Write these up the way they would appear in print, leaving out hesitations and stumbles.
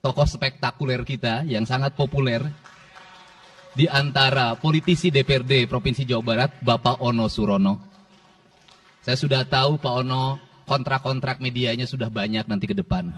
tokoh spektakuler kita yang sangat populer di antara politisi DPRD Provinsi Jawa Barat, Bapak Ono Surono. Saya sudah tahu Pak Ono kontrak-kontrak medianya sudah banyak nanti ke depan.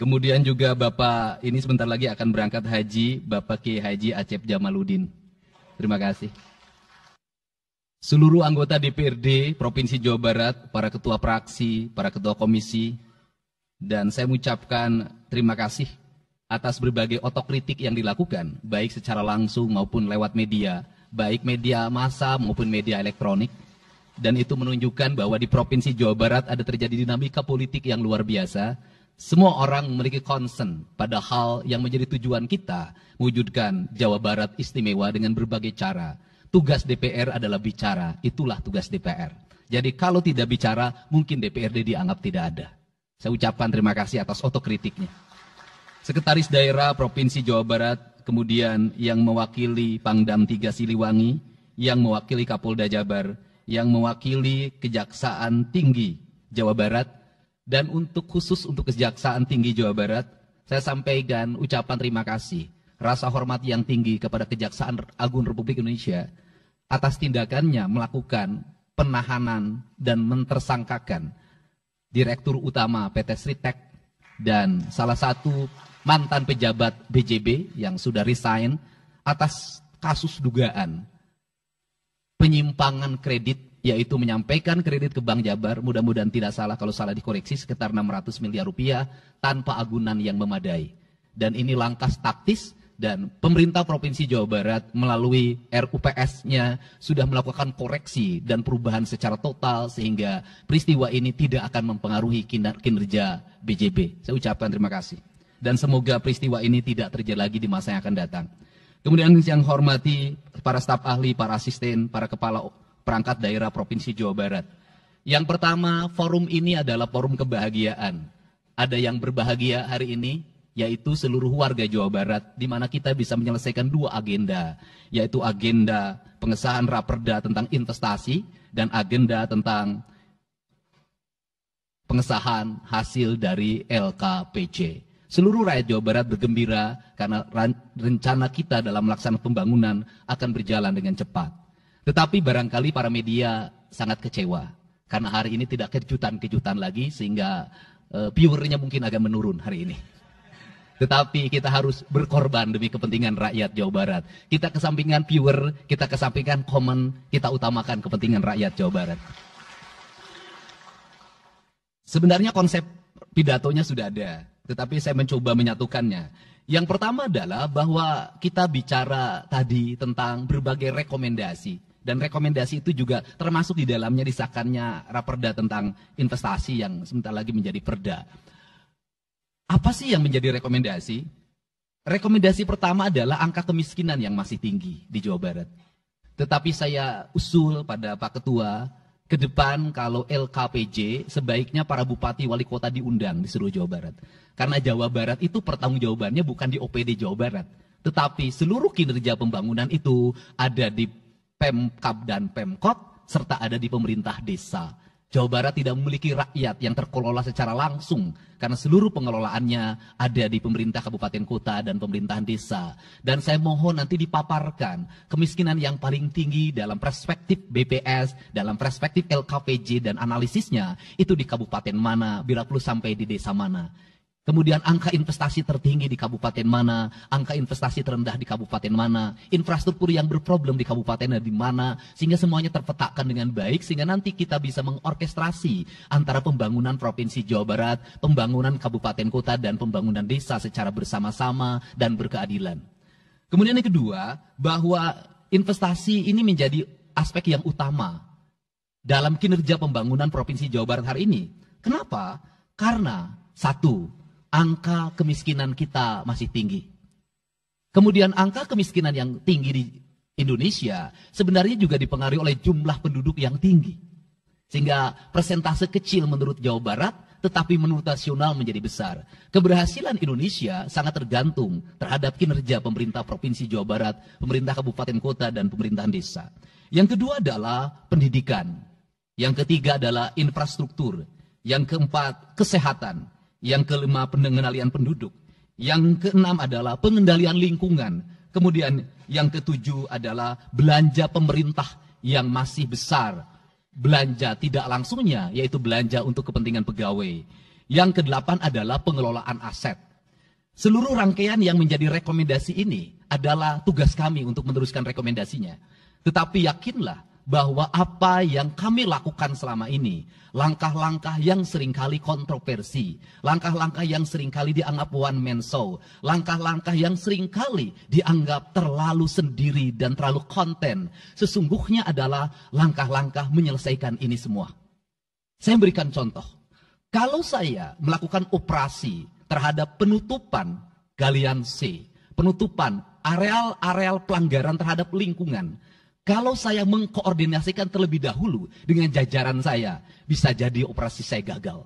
Kemudian juga Bapak ini sebentar lagi akan berangkat haji, Bapak Kiai Haji Acep Jamaluddin. Terima kasih. Seluruh anggota DPRD Provinsi Jawa Barat, para ketua praksi, para ketua komisi, dan saya mengucapkan terima kasih atas berbagai otokritik yang dilakukan, baik secara langsung maupun lewat media, baik media massa maupun media elektronik. Dan itu menunjukkan bahwa di Provinsi Jawa Barat ada terjadi dinamika politik yang luar biasa. Semua orang memiliki concern pada hal yang menjadi tujuan kita, mewujudkan Jawa Barat istimewa dengan berbagai cara. Tugas DPR adalah bicara, itulah tugas DPR. Jadi kalau tidak bicara, mungkin DPRD dianggap tidak ada. Saya ucapkan terima kasih atas otokritiknya. Sekretaris Daerah Provinsi Jawa Barat, kemudian yang mewakili Pangdam 3 Siliwangi, yang mewakili Kapolda Jabar, yang mewakili Kejaksaan Tinggi Jawa Barat, dan khusus untuk Kejaksaan Tinggi Jawa Barat, saya sampaikan ucapan terima kasih, rasa hormat yang tinggi kepada Kejaksaan Agung Republik Indonesia atas tindakannya melakukan penahanan dan mentersangkakan Direktur Utama PT Sritek dan salah satu mantan pejabat BJB yang sudah resign atas kasus dugaan penyimpangan kredit, yaitu menyampaikan kredit ke Bank Jabar, mudah-mudahan tidak salah, kalau salah dikoreksi, sekitar 600 miliar rupiah tanpa agunan yang memadai. Dan ini langkah taktis, dan pemerintah Provinsi Jawa Barat melalui RUPS-nya sudah melakukan koreksi dan perubahan secara total sehingga peristiwa ini tidak akan mempengaruhi kinerja BJB. Saya ucapkan terima kasih. Dan semoga peristiwa ini tidak terjadi lagi di masa yang akan datang. Kemudian yang hormati para staf ahli, para asisten, para kepala perangkat daerah Provinsi Jawa Barat. Yang pertama, forum ini adalah forum kebahagiaan. Ada yang berbahagia hari ini, yaitu seluruh warga Jawa Barat, di mana kita bisa menyelesaikan dua agenda, yaitu agenda pengesahan raperda tentang investasi dan agenda tentang pengesahan hasil dari LKPJ. Seluruh rakyat Jawa Barat bergembira karena rencana kita dalam melaksanakan pembangunan akan berjalan dengan cepat. Tetapi barangkali para media sangat kecewa karena hari ini tidak kejutan-kejutan lagi sehingga viewernya mungkin agak menurun hari ini. Tetapi kita harus berkorban demi kepentingan rakyat Jawa Barat. Kita kesampingkan viewer, kita kesampingkan komen, kita utamakan kepentingan rakyat Jawa Barat. Sebenarnya konsep pidatonya sudah ada, tetapi saya mencoba menyatukannya. Yang pertama adalah bahwa kita bicara tadi tentang berbagai rekomendasi. Dan rekomendasi itu juga termasuk di dalamnya disahkannya raperda tentang investasi yang sebentar lagi menjadi perda. Apa sih yang menjadi rekomendasi? Rekomendasi pertama adalah angka kemiskinan yang masih tinggi di Jawa Barat. Tetapi saya usul pada Pak Ketua, ke depan kalau LKPJ sebaiknya para bupati wali kota diundang di seluruh Jawa Barat. Karena Jawa Barat itu pertanggungjawabannya bukan di OPD Jawa Barat. Tetapi seluruh kinerja pembangunan itu ada di Pemkab dan Pemkot, serta ada di pemerintah desa. Jawa Barat tidak memiliki rakyat yang terkelola secara langsung, karena seluruh pengelolaannya ada di pemerintah kabupaten kota dan pemerintahan desa. Dan saya mohon nanti dipaparkan kemiskinan yang paling tinggi dalam perspektif BPS, dalam perspektif LKPJ dan analisisnya, itu di kabupaten mana, bila perlu sampai di desa mana. Kemudian angka investasi tertinggi di kabupaten mana, angka investasi terendah di kabupaten mana, infrastruktur yang berproblem di kabupaten di mana, sehingga semuanya terpetakan dengan baik, sehingga nanti kita bisa mengorkestrasi antara pembangunan Provinsi Jawa Barat, pembangunan kabupaten kota, dan pembangunan desa secara bersama-sama dan berkeadilan. Kemudian yang kedua, bahwa investasi ini menjadi aspek yang utama dalam kinerja pembangunan Provinsi Jawa Barat hari ini. Kenapa? Karena satu, angka kemiskinan kita masih tinggi. Kemudian angka kemiskinan yang tinggi di Indonesia sebenarnya juga dipengaruhi oleh jumlah penduduk yang tinggi. Sehingga persentase kecil menurut Jawa Barat, tetapi menurut nasional menjadi besar. Keberhasilan Indonesia sangat tergantung terhadap kinerja pemerintah Provinsi Jawa Barat, pemerintah kabupaten kota, dan pemerintahan desa. Yang kedua adalah pendidikan. Yang ketiga adalah infrastruktur. Yang keempat, kesehatan. Yang kelima, pengendalian penduduk. Yang keenam adalah pengendalian lingkungan. Kemudian yang ketujuh adalah belanja pemerintah yang masih besar. Belanja tidak langsungnya, yaitu belanja untuk kepentingan pegawai. Yang kedelapan adalah pengelolaan aset. Seluruh rangkaian yang menjadi rekomendasi ini adalah tugas kami untuk meneruskan rekomendasinya. Tetapi yakinlah bahwa apa yang kami lakukan selama ini, langkah-langkah yang seringkali kontroversi, langkah-langkah yang seringkali dianggap one man show, langkah-langkah yang seringkali dianggap terlalu sendiri dan terlalu konten, sesungguhnya adalah langkah-langkah menyelesaikan ini semua. Saya berikan contoh. Kalau saya melakukan operasi terhadap penutupan galian C, penutupan areal-areal pelanggaran terhadap lingkungan, kalau saya mengkoordinasikan terlebih dahulu dengan jajaran saya, bisa jadi operasi saya gagal.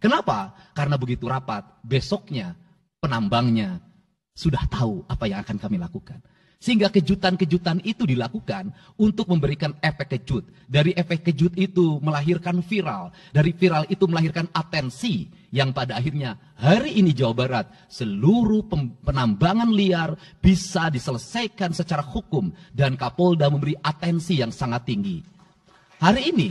Kenapa? Karena begitu rapat, besoknya penambangnya sudah tahu apa yang akan kami lakukan. Sehingga kejutan-kejutan itu dilakukan untuk memberikan efek kejut. Dari efek kejut itu melahirkan viral. Dari viral itu melahirkan atensi. Yang pada akhirnya hari ini Jawa Barat, seluruh penambangan liar bisa diselesaikan secara hukum. Dan Kapolda memberi atensi yang sangat tinggi. Hari ini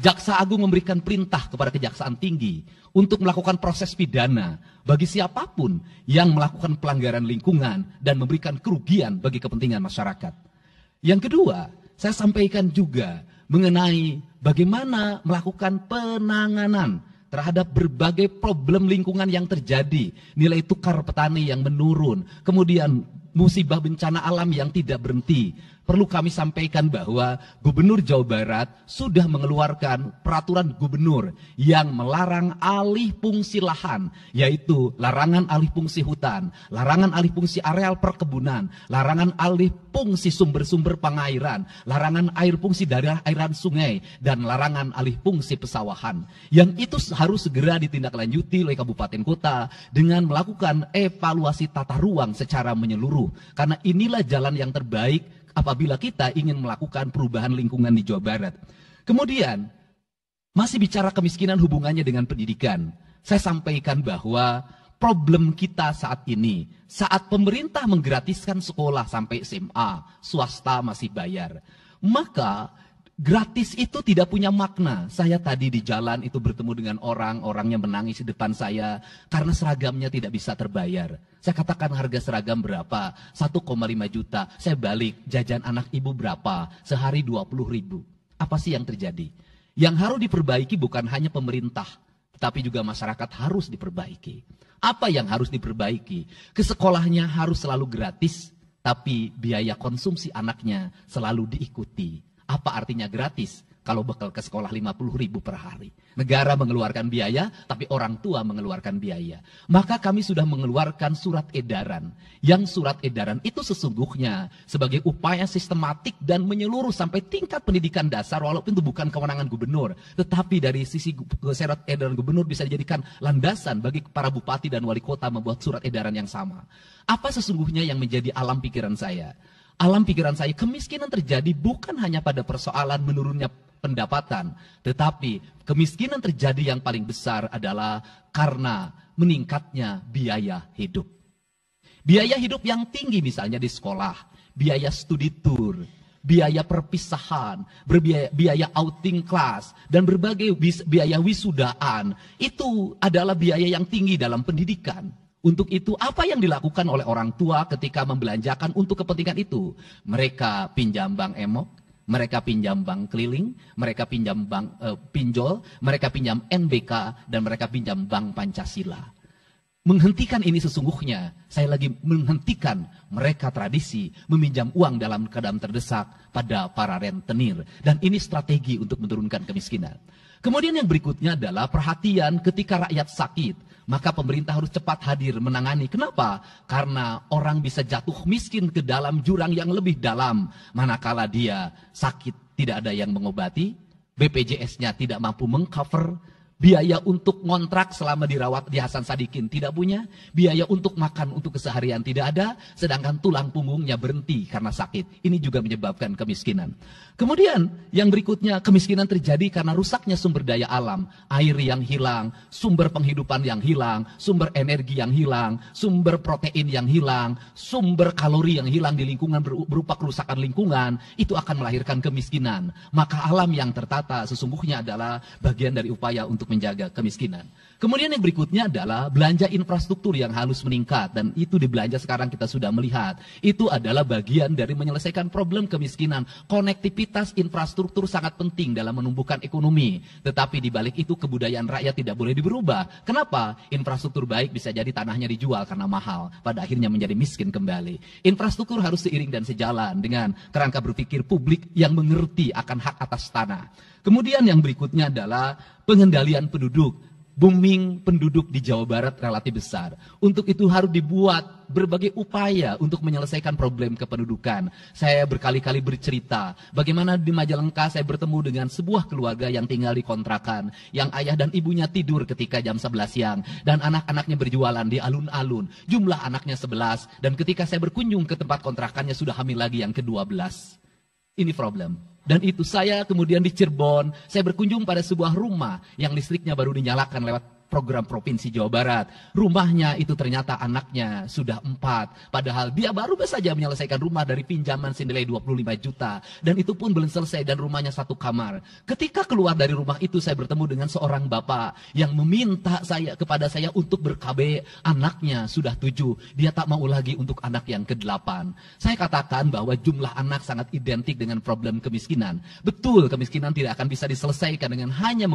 Jaksa Agung memberikan perintah kepada Kejaksaan Tinggi untuk melakukan proses pidana bagi siapapun yang melakukan pelanggaran lingkungan dan memberikan kerugian bagi kepentingan masyarakat. Yang kedua, saya sampaikan juga mengenai bagaimana melakukan penanganan terhadap berbagai problem lingkungan yang terjadi. Nilai tukar petani yang menurun, kemudian musibah bencana alam yang tidak berhenti. Perlu kami sampaikan bahwa Gubernur Jawa Barat sudah mengeluarkan peraturan gubernur yang melarang alih fungsi lahan, yaitu larangan alih fungsi hutan, larangan alih fungsi areal perkebunan, larangan alih fungsi sumber-sumber pengairan, larangan air fungsi daerah airan sungai, dan larangan alih fungsi pesawahan. Yang itu harus segera ditindaklanjuti oleh kabupaten kota dengan melakukan evaluasi tata ruang secara menyeluruh. Karena inilah jalan yang terbaik apabila kita ingin melakukan perubahan lingkungan di Jawa Barat. Kemudian, masih bicara kemiskinan hubungannya dengan pendidikan. Saya sampaikan bahwa problem kita saat ini, saat pemerintah menggratiskan sekolah sampai SMA, swasta masih bayar. Maka gratis itu tidak punya makna. Saya tadi di jalan itu bertemu dengan orang-orang yang menangis di depan saya karena seragamnya tidak bisa terbayar. Saya katakan harga seragam berapa? 1,5 juta. Saya balik, jajan anak ibu berapa? Sehari 20.000. Apa sih yang terjadi? Yang harus diperbaiki bukan hanya pemerintah, tetapi juga masyarakat harus diperbaiki. Apa yang harus diperbaiki? Ke sekolahnya harus selalu gratis, tapi biaya konsumsi anaknya selalu diikuti. Apa artinya gratis? Kalau bekal ke sekolah 50.000 per hari. Negara mengeluarkan biaya, tapi orang tua mengeluarkan biaya. Maka kami sudah mengeluarkan surat edaran. Yang surat edaran itu sesungguhnya sebagai upaya sistematik dan menyeluruh sampai tingkat pendidikan dasar, walaupun itu bukan kewenangan gubernur. Tetapi dari sisi surat edaran gubernur bisa dijadikan landasan bagi para bupati dan wali kota membuat surat edaran yang sama. Apa sesungguhnya yang menjadi alam pikiran saya? Alam pikiran saya, kemiskinan terjadi bukan hanya pada persoalan menurunnya pendapatan, tetapi kemiskinan terjadi yang paling besar adalah karena meningkatnya biaya hidup. Biaya hidup yang tinggi misalnya di sekolah, biaya studi tour, biaya perpisahan, biaya outing kelas, dan berbagai biaya wisudaan, itu adalah biaya yang tinggi dalam pendidikan. Untuk itu, apa yang dilakukan oleh orang tua ketika membelanjakan untuk kepentingan itu? Mereka pinjam bank emok, mereka pinjam bank keliling, mereka pinjam bank pinjol, mereka pinjam NBK, dan mereka pinjam bank Pancasila. Menghentikan ini sesungguhnya, saya lagi menghentikan mereka tradisi meminjam uang dalam keadaan terdesak pada para rentenir. Dan ini strategi untuk menurunkan kemiskinan. Kemudian yang berikutnya adalah perhatian ketika rakyat sakit. Maka pemerintah harus cepat hadir menangani. Kenapa? Karena orang bisa jatuh miskin ke dalam jurang yang lebih dalam. Manakala dia sakit tidak ada yang mengobati, BPJS-nya tidak mampu mengcover, biaya untuk ngontrak selama dirawat di Hasan Sadikin tidak punya, biaya untuk makan untuk keseharian tidak ada, sedangkan tulang punggungnya berhenti karena sakit. Ini juga menyebabkan kemiskinan. Kemudian yang berikutnya, kemiskinan terjadi karena rusaknya sumber daya alam, air yang hilang, sumber penghidupan yang hilang, sumber energi yang hilang, sumber protein yang hilang, sumber kalori yang hilang di lingkungan berupa kerusakan lingkungan, itu akan melahirkan kemiskinan. Maka alam yang tertata sesungguhnya adalah bagian dari upaya untuk menjaga kemiskinan. Kemudian yang berikutnya adalah belanja infrastruktur yang harus meningkat, dan itu di belanja sekarang kita sudah melihat. Itu adalah bagian dari menyelesaikan problem kemiskinan. Konektivitas infrastruktur sangat penting dalam menumbuhkan ekonomi, tetapi di balik itu kebudayaan rakyat tidak boleh diberubah. Kenapa? Infrastruktur baik bisa jadi tanahnya dijual karena mahal, pada akhirnya menjadi miskin kembali. Infrastruktur harus seiring dan sejalan dengan kerangka berpikir publik yang mengerti akan hak atas tanah. Kemudian yang berikutnya adalah pengendalian penduduk. Booming penduduk di Jawa Barat relatif besar. Untuk itu harus dibuat berbagai upaya untuk menyelesaikan problem kependudukan. Saya berkali-kali bercerita bagaimana di Majalengka saya bertemu dengan sebuah keluarga yang tinggal di kontrakan, yang ayah dan ibunya tidur ketika jam 11 siang, dan anak-anaknya berjualan di alun-alun. Jumlah anaknya 11, dan ketika saya berkunjung ke tempat kontrakannya sudah hamil lagi yang ke-12. Ini problem. Dan itu saya kemudian di Cirebon, saya berkunjung pada sebuah rumah yang listriknya baru dinyalakan lewat program Provinsi Jawa Barat. Rumahnya itu ternyata anaknya sudah 4. Padahal dia baru saja menyelesaikan rumah dari pinjaman senilai 25 juta. Dan itu pun belum selesai dan rumahnya 1 kamar. Ketika keluar dari rumah itu saya bertemu dengan seorang bapak yang meminta kepada saya untuk ber-KB. Anaknya sudah 7. Dia tak mau lagi untuk anak yang ke-8. Saya katakan bahwa jumlah anak sangat identik dengan problem kemiskinan. Betul, kemiskinan tidak akan bisa diselesaikan dengan hanya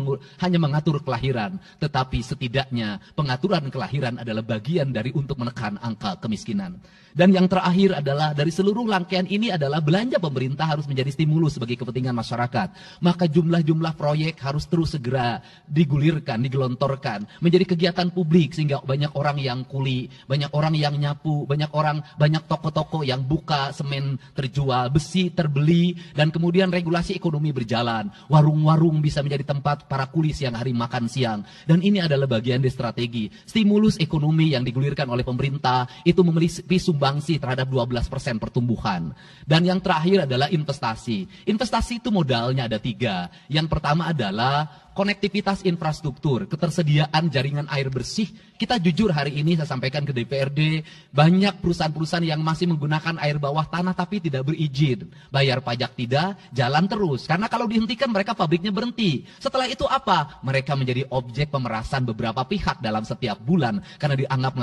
mengatur kelahiran. Tetapi setidaknya pengaturan kelahiran adalah bagian dari untuk menekan angka kemiskinan. Dan yang terakhir adalah dari seluruh rangkaian ini adalah belanja pemerintah harus menjadi stimulus sebagai kepentingan masyarakat. Maka jumlah-jumlah proyek harus terus segera digulirkan, digelontorkan menjadi kegiatan publik sehingga banyak orang yang kuli, banyak orang yang nyapu, banyak toko-toko yang buka, semen terjual, besi terbeli, dan kemudian regulasi ekonomi berjalan. Warung-warung bisa menjadi tempat para kuli siang hari makan siang. Dan ini adalah bagian dari strategi. Stimulus ekonomi yang digulirkan oleh pemerintah itu memiliki sumbangsi terhadap 12% pertumbuhan. Dan yang terakhir adalah investasi. Investasi itu modalnya ada 3. Yang pertama adalah konektivitas infrastruktur, ketersediaan jaringan air bersih. Kita jujur hari ini saya sampaikan ke DPRD, banyak perusahaan-perusahaan yang masih menggunakan air bawah tanah tapi tidak berizin. Bayar pajak tidak, jalan terus. Karena kalau dihentikan mereka pabriknya berhenti. Setelah itu apa? Mereka menjadi objek pemerasan beberapa pihak dalam setiap bulan karena dianggap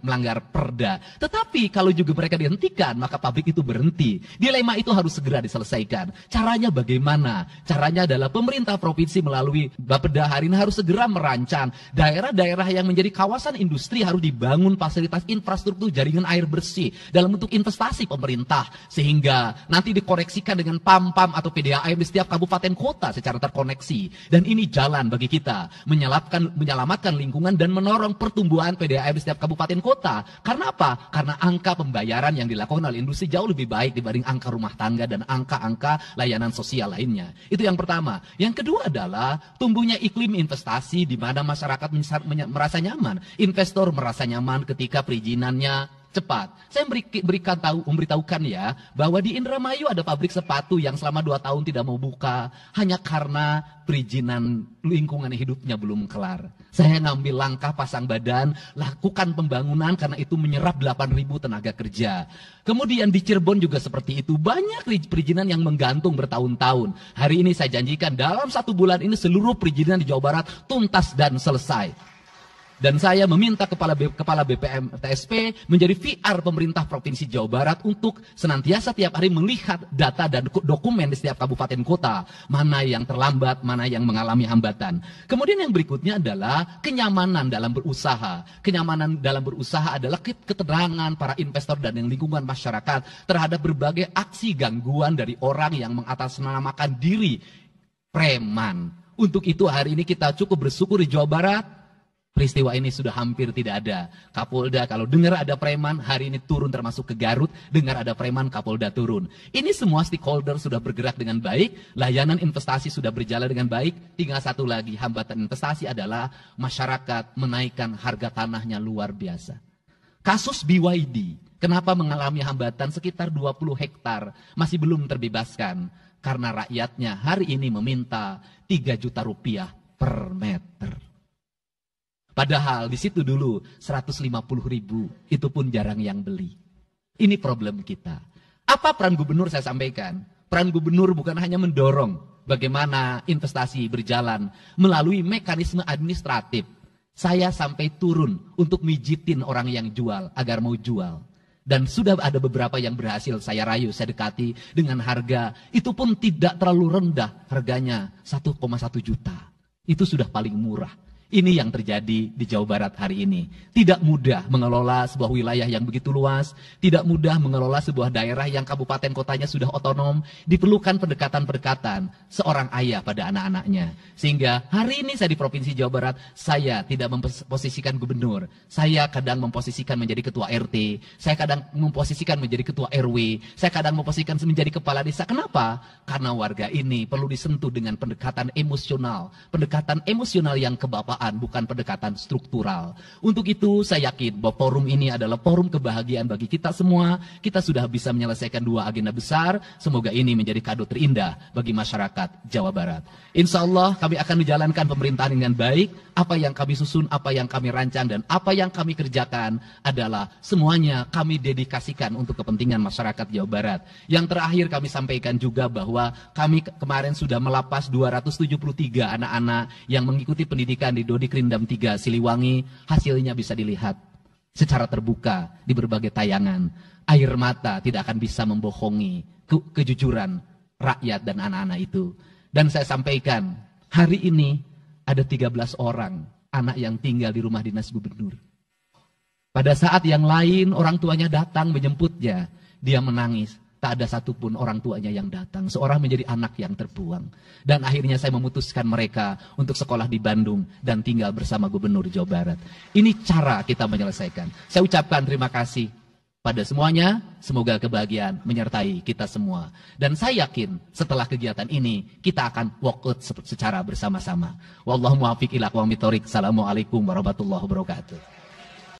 melanggar perda. Tetapi kalau juga mereka dihentikan, maka pabrik itu berhenti. Dilema itu harus segera diselesaikan. Caranya bagaimana? Caranya adalah pemerintah provinsi melalui Bapeda hari ini harus segera merancang daerah-daerah yang menjadi kawasan industri harus dibangun fasilitas infrastruktur jaringan air bersih dalam bentuk investasi pemerintah sehingga nanti dikoreksikan dengan PAM-PAM atau PDAM di setiap kabupaten kota secara terkoneksi. Dan ini jalan bagi kita menyelamatkan lingkungan dan menorong pertumbuhan PDAM di setiap kabupaten kota. Karena apa? Karena angka pembayaran yang dilakukan oleh industri jauh lebih baik dibanding angka rumah tangga dan angka-angka layanan sosial lainnya. Itu yang pertama. Yang kedua adalah tumbuhnya iklim investasi di mana masyarakat merasa nyaman. Investor merasa nyaman ketika perizinannya cepat. Saya memberitahukan ya bahwa di Indramayu ada pabrik sepatu yang selama 2 tahun tidak mau buka hanya karena perizinan lingkungan hidupnya belum kelar. Saya ngambil langkah pasang badan, lakukan pembangunan karena itu menyerap 8.000 tenaga kerja. Kemudian di Cirebon juga seperti itu. Banyak perizinan yang menggantung bertahun-tahun. Hari ini saya janjikan dalam 1 bulan ini seluruh perizinan di Jawa Barat tuntas dan selesai. Dan saya meminta kepala BPM TSP menjadi VR pemerintah Provinsi Jawa Barat untuk senantiasa tiap hari melihat data dan dokumen di setiap kabupaten kota. Mana yang terlambat, mana yang mengalami hambatan. Kemudian yang berikutnya adalah kenyamanan dalam berusaha. Kenyamanan dalam berusaha adalah keterangan para investor dan lingkungan masyarakat terhadap berbagai aksi gangguan dari orang yang mengatasnamakan diri preman. Untuk itu hari ini kita cukup bersyukur di Jawa Barat. Peristiwa ini sudah hampir tidak ada. Kapolda kalau dengar ada preman, hari ini turun termasuk ke Garut, dengar ada preman, Kapolda turun. Ini semua stakeholder sudah bergerak dengan baik, layanan investasi sudah berjalan dengan baik, tinggal satu lagi hambatan investasi adalah masyarakat menaikkan harga tanahnya luar biasa. Kasus BYD, kenapa mengalami hambatan sekitar 20 hektar, masih belum terbebaskan? Karena rakyatnya hari ini meminta 3 juta rupiah per meter. Padahal di situ dulu 150.000, itu pun jarang yang beli. Ini problem kita. Apa peran gubernur saya sampaikan? Peran gubernur bukan hanya mendorong bagaimana investasi berjalan melalui mekanisme administratif. Saya sampai turun untuk mijitin orang yang jual agar mau jual. Dan sudah ada beberapa yang berhasil saya rayu, saya dekati dengan harga. Itu pun tidak terlalu rendah, harganya 1,1 juta. Itu sudah paling murah. Ini yang terjadi di Jawa Barat hari ini. Tidak mudah mengelola sebuah wilayah yang begitu luas, tidak mudah mengelola sebuah daerah yang kabupaten kotanya sudah otonom, diperlukan pendekatan-pendekatan seorang ayah pada anak-anaknya. Sehingga hari ini saya di Provinsi Jawa Barat, saya tidak memposisikan gubernur, saya kadang memposisikan menjadi ketua RT, saya kadang memposisikan menjadi ketua RW, saya kadang memposisikan menjadi kepala desa. Kenapa? Karena warga ini perlu disentuh dengan pendekatan emosional yang kebapak, bukan pendekatan struktural. Untuk itu saya yakin bahwa forum ini adalah forum kebahagiaan bagi kita semua. Kita sudah bisa menyelesaikan 2 agenda besar. Semoga ini menjadi kado terindah bagi masyarakat Jawa Barat. Insya Allah kami akan menjalankan pemerintahan dengan baik. Apa yang kami susun, apa yang kami rancang, dan apa yang kami kerjakan adalah semuanya kami dedikasikan untuk kepentingan masyarakat Jawa Barat. Yang terakhir kami sampaikan juga bahwa kami kemarin sudah melapas 273 anak-anak yang mengikuti pendidikan di Dodi Krindam 3 Siliwangi. Hasilnya bisa dilihat secara terbuka di berbagai tayangan. Air mata tidak akan bisa membohongi kejujuran rakyat dan anak-anak itu. Dan saya sampaikan, hari ini ada 13 orang anak yang tinggal di rumah dinas gubernur. Pada saat yang lain orang tuanya datang menjemputnya, dia menangis. Tak ada satupun orang tuanya yang datang. Seorang menjadi anak yang terbuang. Dan akhirnya saya memutuskan mereka untuk sekolah di Bandung dan tinggal bersama Gubernur Jawa Barat. Ini cara kita menyelesaikan. Saya ucapkan terima kasih pada semuanya. Semoga kebahagiaan menyertai kita semua. Dan saya yakin setelah kegiatan ini kita akan walk out secara bersama-sama. Wallahu muwaffiq ila aqwamit thoriq. Assalamualaikum warahmatullahi wabarakatuh.